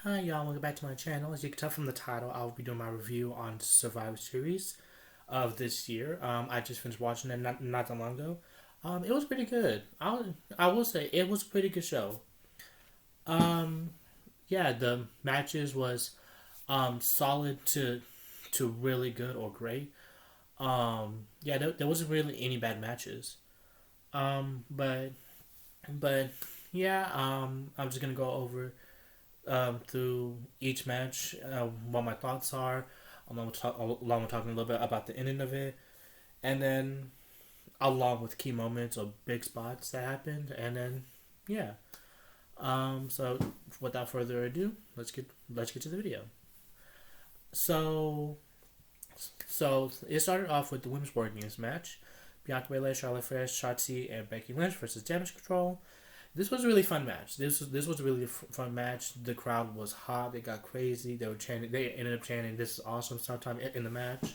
Hi y'all, welcome back to my channel. As you can tell from the title, I'll be doing my review on Survivor Series of this year. I just finished watching it not that long ago. It was pretty good. I will say it was a pretty good show. Um, yeah, the matches was solid to really good or great. Yeah, there wasn't really any bad matches. But yeah, I'm just gonna go over through each match, what my thoughts are, along with talking a little bit about the ending of it, and then along with key moments or big spots that happened, and then yeah. So without further ado, let's get to the video. So so it started off with the women's War Games match. Bianca Belair, Charlotte Flair, Shotzi, and Becky Lynch versus Damage Control. This was a really fun match. This was a really fun match. The crowd was hot. They got crazy. They were chanting. They ended up chanting, "This is awesome!" sometime in the match.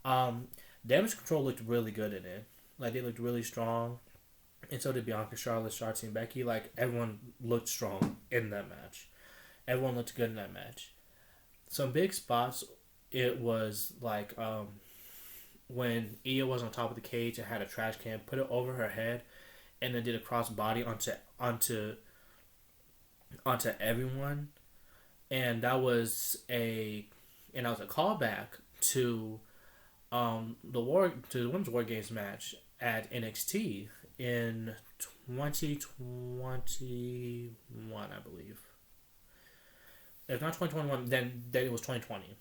Um, Damage Control looked really good in it. Like they looked really strong, and so did Bianca, Charlotte, Shotzi, and Becky. Like everyone looked strong in that match. Everyone looked good in that match. Some big spots. It was like when Io was on top of the cage and had a trash can, put it over her head, and then did a cross body onto everyone, and that was a callback to the women's War Games match at NXT in 2021, I believe. If not 2021, then it was 2020.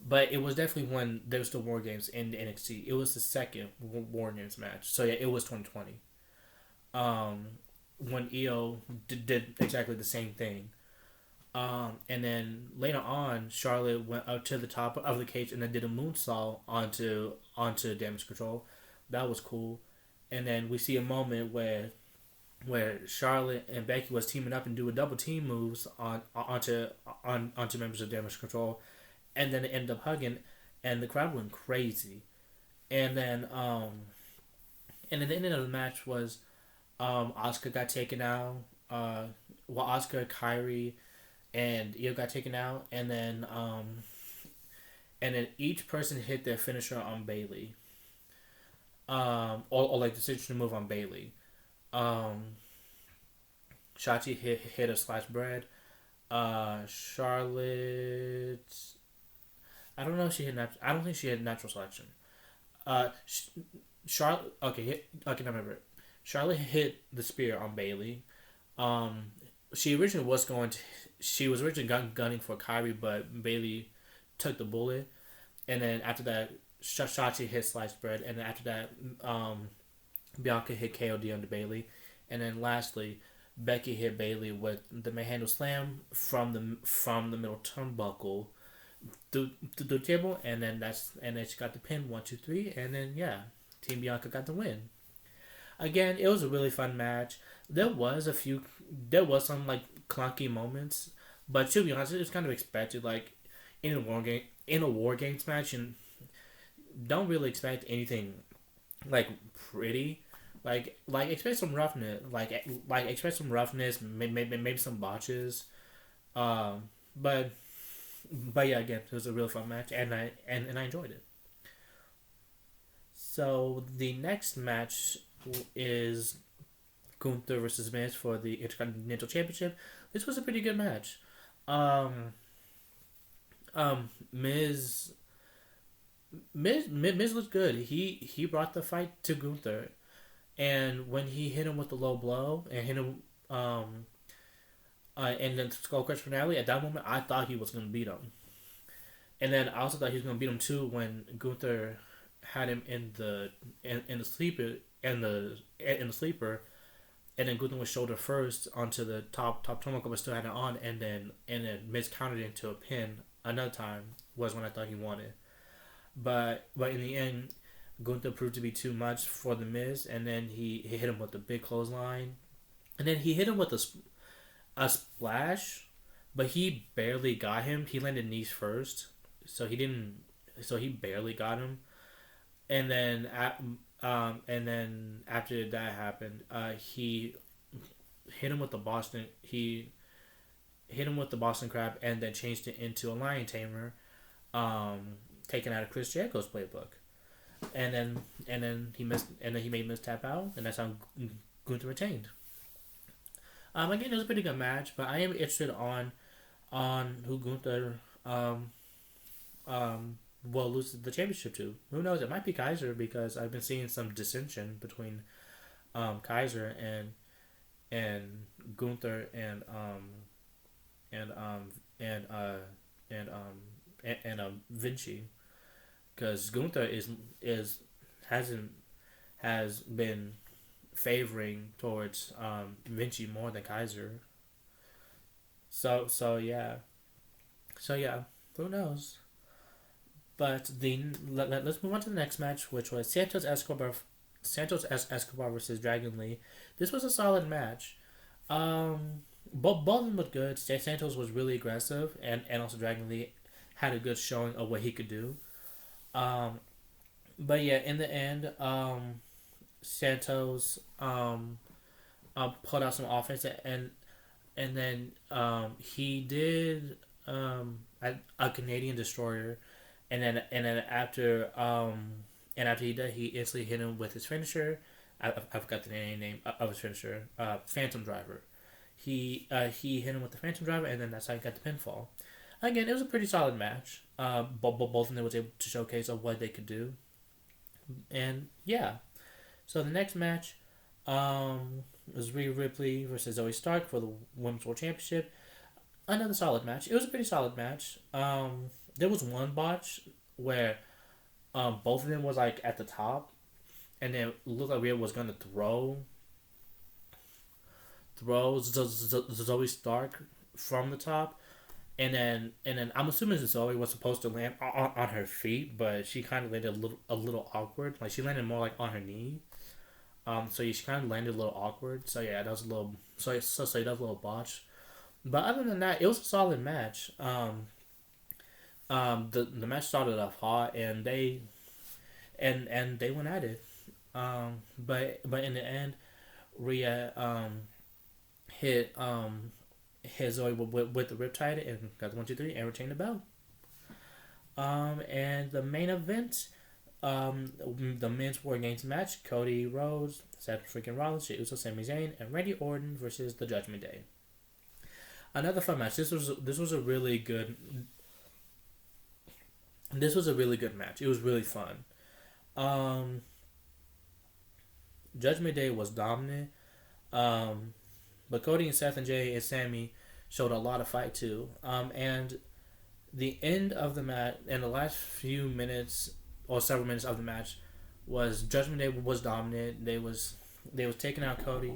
But it was definitely when there was still War Games in the NXT. It was the second War Games match. So yeah, it was 2020. Um, when Io did exactly the same thing. And then later on, Charlotte went up to the top of the cage and then did a moonsault onto Damage Control. That was cool. And then we see a moment where Charlotte and Becky was teaming up and doing double team moves onto members of Damage Control, and then they ended up hugging, and the crowd went crazy. And then the end of the match was Oscar got taken out. Oscar, Kyrie, and Io got taken out, and then each person hit their finisher on Bailey, or like the signature move on Bailey. Um, Shotzi hit a sliced bread. Charlotte, I don't know if she had I don't think she had natural selection. Uh, Charlotte, okay, I remember it. Charlotte hit the spear on Bailey. Um, she was originally gunning for Kyrie, but Bailey took the bullet, and then after that, Shotzi hit sliced bread, and then after that, Bianca hit KOD on the Bailey, and then lastly, Becky hit Bailey with the manhandle slam from the middle turnbuckle through the table, and then she got the pin 1, 2, 3, and then yeah, Team Bianca got the win. Again, it was a really fun match. There was some like clunky moments, but to be honest, it was kind of expected. Like in a war games match, and don't really expect anything like pretty. Like expect some roughness, like expect some roughness, maybe some botches. Um, but but yeah, again, it was a real fun match, and I enjoyed it. So the next match is Gunther versus Miz for the Intercontinental Championship. This was a pretty good match. Um, Miz, Miz looked good. He brought the fight to Gunther, and when he hit him with the low blow and hit him, and then Skull Crush finale, at that moment I thought he was gonna beat him, and then I also thought he was gonna beat him too when Gunther had him in the sleeper in the sleeper, and then Gunther was shoulder first onto the top turnbuckle, but still had it on, and then Miz countered it into a pin. Another time was when I thought he won it, but in the end, Gunther proved to be too much for the Miz, and then he hit him with the big clothesline, and then he hit him with a splash, but he barely got him. He landed knees first, so he didn't. So he barely got him, and then and then after that happened, he hit him with the Boston. hit him with the Boston Crab, and then changed it into a Lion Tamer, taken out of Chris Jericho's playbook. And then he made Miz tap out, and that's how Gunther retained. Again, it was a pretty good match, but I am interested on who Gunther will lose the championship to. Who knows? It might be Kaiser because I've been seeing some dissension between Kaiser and Gunther and and and Vinci, because Gunther is hasn't has been favoring towards Vinci more than Kaiser. So yeah, who knows? But let's move on to the next match, which was Santos Escobar versus Dragon Lee. This was a solid match. Both of them looked good. Santos was really aggressive, and also Dragon Lee had a good showing of what he could do. Um, but yeah, in the end, Santos pulled out some offense, and then he did a Canadian destroyer, and then after he did, he instantly hit him with his finisher. I forgot the name of his finisher. Phantom Driver. He hit him with the Phantom Driver, and then that's how he got the pinfall. Again, it was a pretty solid match. Both of them was able to showcase of what they could do, and yeah. So the next match was Rhea Ripley versus Zoe Stark for the Women's World Championship. Another solid match. It was a pretty solid match. There was one botch where both of them was like at the top, and then it looked like Rhea was gonna throw Zoe Stark from the top, and then I'm assuming Zoe was supposed to land on her feet, but she kind of landed a little awkward. Like she landed more like on her knee. So yeah, she kind of landed a little awkward. So yeah, that was a little that was a little botch. But other than that, it was a solid match. The match started off hot, and they went at it. But in the end, Rhea hit hit Zoe with the Riptide and got the 1, 2, 3 and retained the belt. And the main event, the men's War Games match: Cody Rhodes, Seth freaking Rollins, Jey Uso, Sami Zayn, and Randy Orton versus the Judgment Day. Another fun match. This was a really good. This was a really good match. It was really fun. Um, Judgment Day was dominant. Um, but Cody and Seth and Jay and Sammy showed a lot of fight too. And the end of the match and the last few minutes or several minutes of the match was Judgment Day was dominant. They was taking out Cody.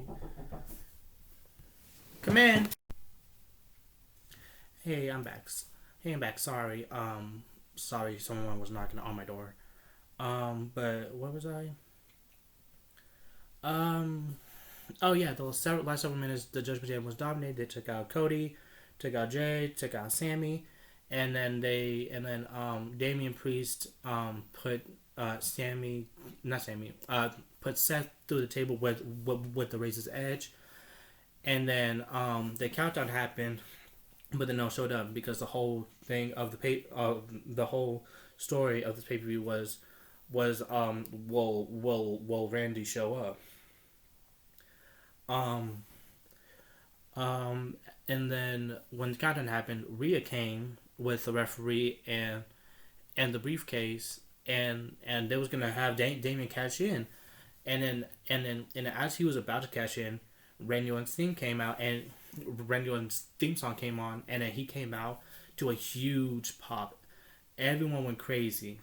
Come in. Hey, I'm back. Hey, I'm back. Sorry. Sorry, someone was knocking on my door. But what was I? Um, oh yeah, the last several minutes, the Judgment Day was dominated. They took out Cody, took out Jay, took out Sammy, and then Damian Priest put Sammy, not Sammy, put Seth through the table with the Razor's Edge, and then the countdown happened, but then no showed up because the whole thing of the whole story of this pay per view was will Randy show up? Um, and then when the countdown happened, Rhea came with the referee and the briefcase, and they was gonna have Damien cash in, and as he was about to cash in, Randy Orton's theme came out, and Randy Orton's theme song came on, and then he came out to a huge pop. Everyone went crazy.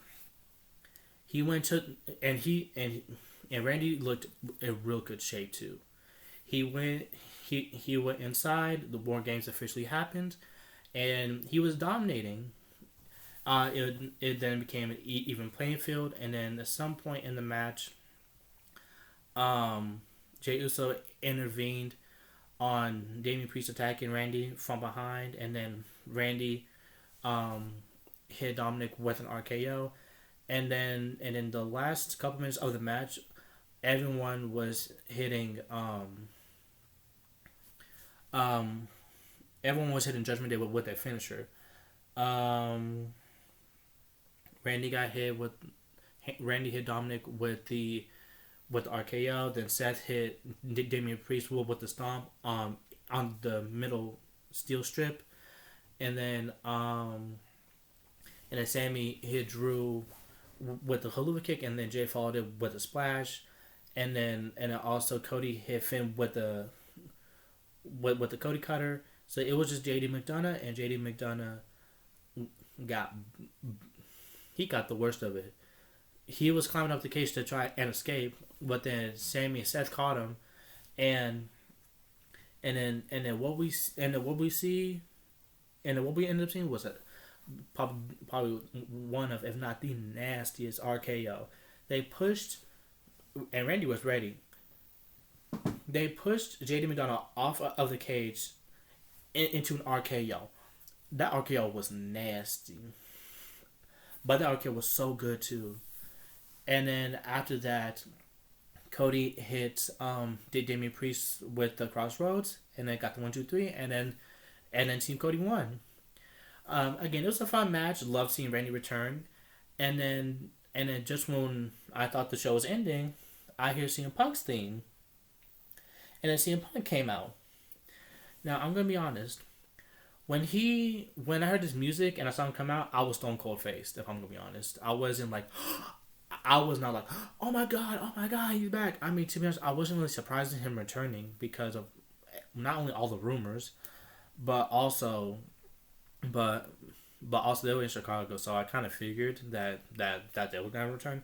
He went to and Randy looked in real good shape too. He went he went inside. The War Games officially happened, and he was dominating. It then became an even playing field, and then at some point in the match, Jey Uso intervened on Damian Priest attacking Randy from behind, and then Randy hit Dominic with an RKO, and then the last couple minutes of the match, everyone was hitting um everyone was hitting Judgment Day with their finisher. Um, Randy got hit with Randy hit Dominic with the RKO. Then Seth hit Damian Priest with the stomp on the middle steel strip, and then Sammy hit Drew with the haluva kick, and then Jay followed it with a splash, and then also Cody hit Finn with the Cody cutter. So it was just JD McDonough, and JD McDonough got the worst of it. He was climbing up the cage to try and escape, but then Sammy and Seth caught him, and what we see, and then what we ended up seeing was probably one of, if not the nastiest RKO. They pushed, and Randy was ready. They pushed JD McDonough off of the cage into an RKO. That RKO was nasty, but that RKO was so good too. And then after that, Cody hit Damian Priest with the Crossroads, and then got the 1-2-3, and then Team Cody won. Again, it was a fun match. Loved seeing Randy return, and then just when I thought the show was ending, I hear CM Punk's theme, and then CM Punk came out. Now I'm gonna be honest. When I heard his music and I saw him come out, I was stone cold faced. If I'm gonna be honest, I wasn't like. I was not like, oh my god, he's back. I mean, to be honest, I wasn't really surprised at him returning because of not only all the rumors, but also they were in Chicago, so I kind of figured that they were gonna return.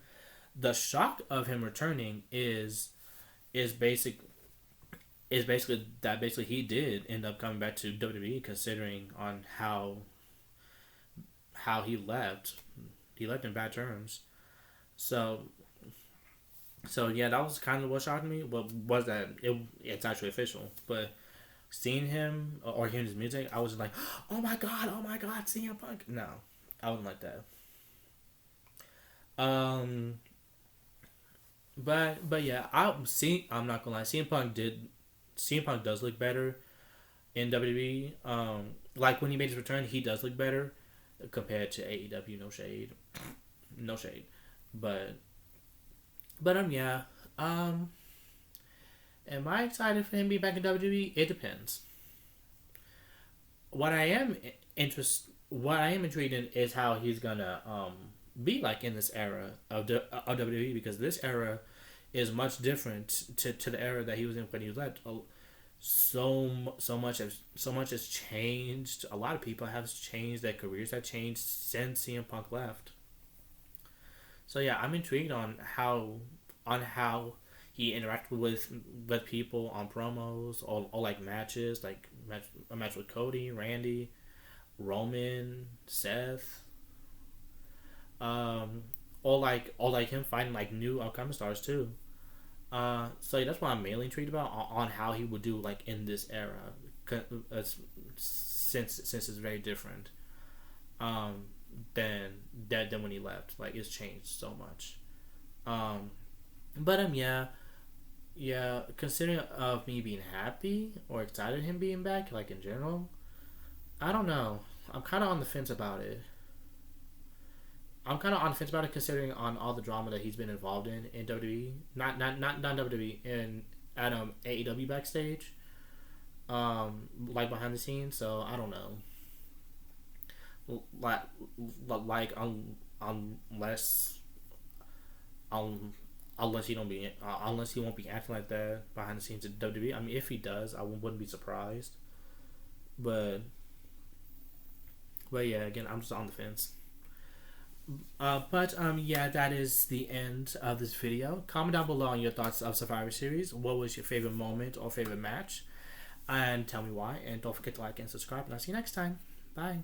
The shock of him returning is basically that he did end up coming back to WWE, considering on how he left. He left in bad terms. So yeah, that was kind of what shocked me. What was that? It's actually official, but seeing him or hearing his music, I was like, oh my god, CM Punk. No, I wasn't like that. But yeah, I'm not gonna lie. CM Punk does look better in WWE. Like when he made his return, he does look better compared to AEW. No shade. But yeah. Am I excited for him being back in WWE? It depends. What I am intrigued in is how he's gonna be like in this era of WWE, because this era is much different to the era that he was in when he was left. So much has changed. A lot of people have changed. Their careers have changed since CM Punk left. So yeah, I'm intrigued on how he interacted with people on promos or like matches, like a match with Cody, Randy, Roman, Seth, or like him fighting like new upcoming stars too. So yeah, that's what I'm mainly intrigued about on how he would do like in this era, since it's very different. Than when he left. Like, it's changed so much. But yeah. Considering of me being happy or excited him being back, like in general, I don't know. I'm kind of on the fence about it. Considering on all the drama that he's been involved in WWE, not WWE, in at AEW backstage, like behind the scenes. So I don't know. Like unless he won't be acting like that behind the scenes at WWE. I mean, if he does, I wouldn't be surprised. But yeah, again, I'm just on the fence. Yeah, that is the end of this video. Comment down below on your thoughts of Survivor Series. What was your favorite moment or favorite match? And tell me why. And don't forget to like and subscribe. And I'll see you next time. Bye.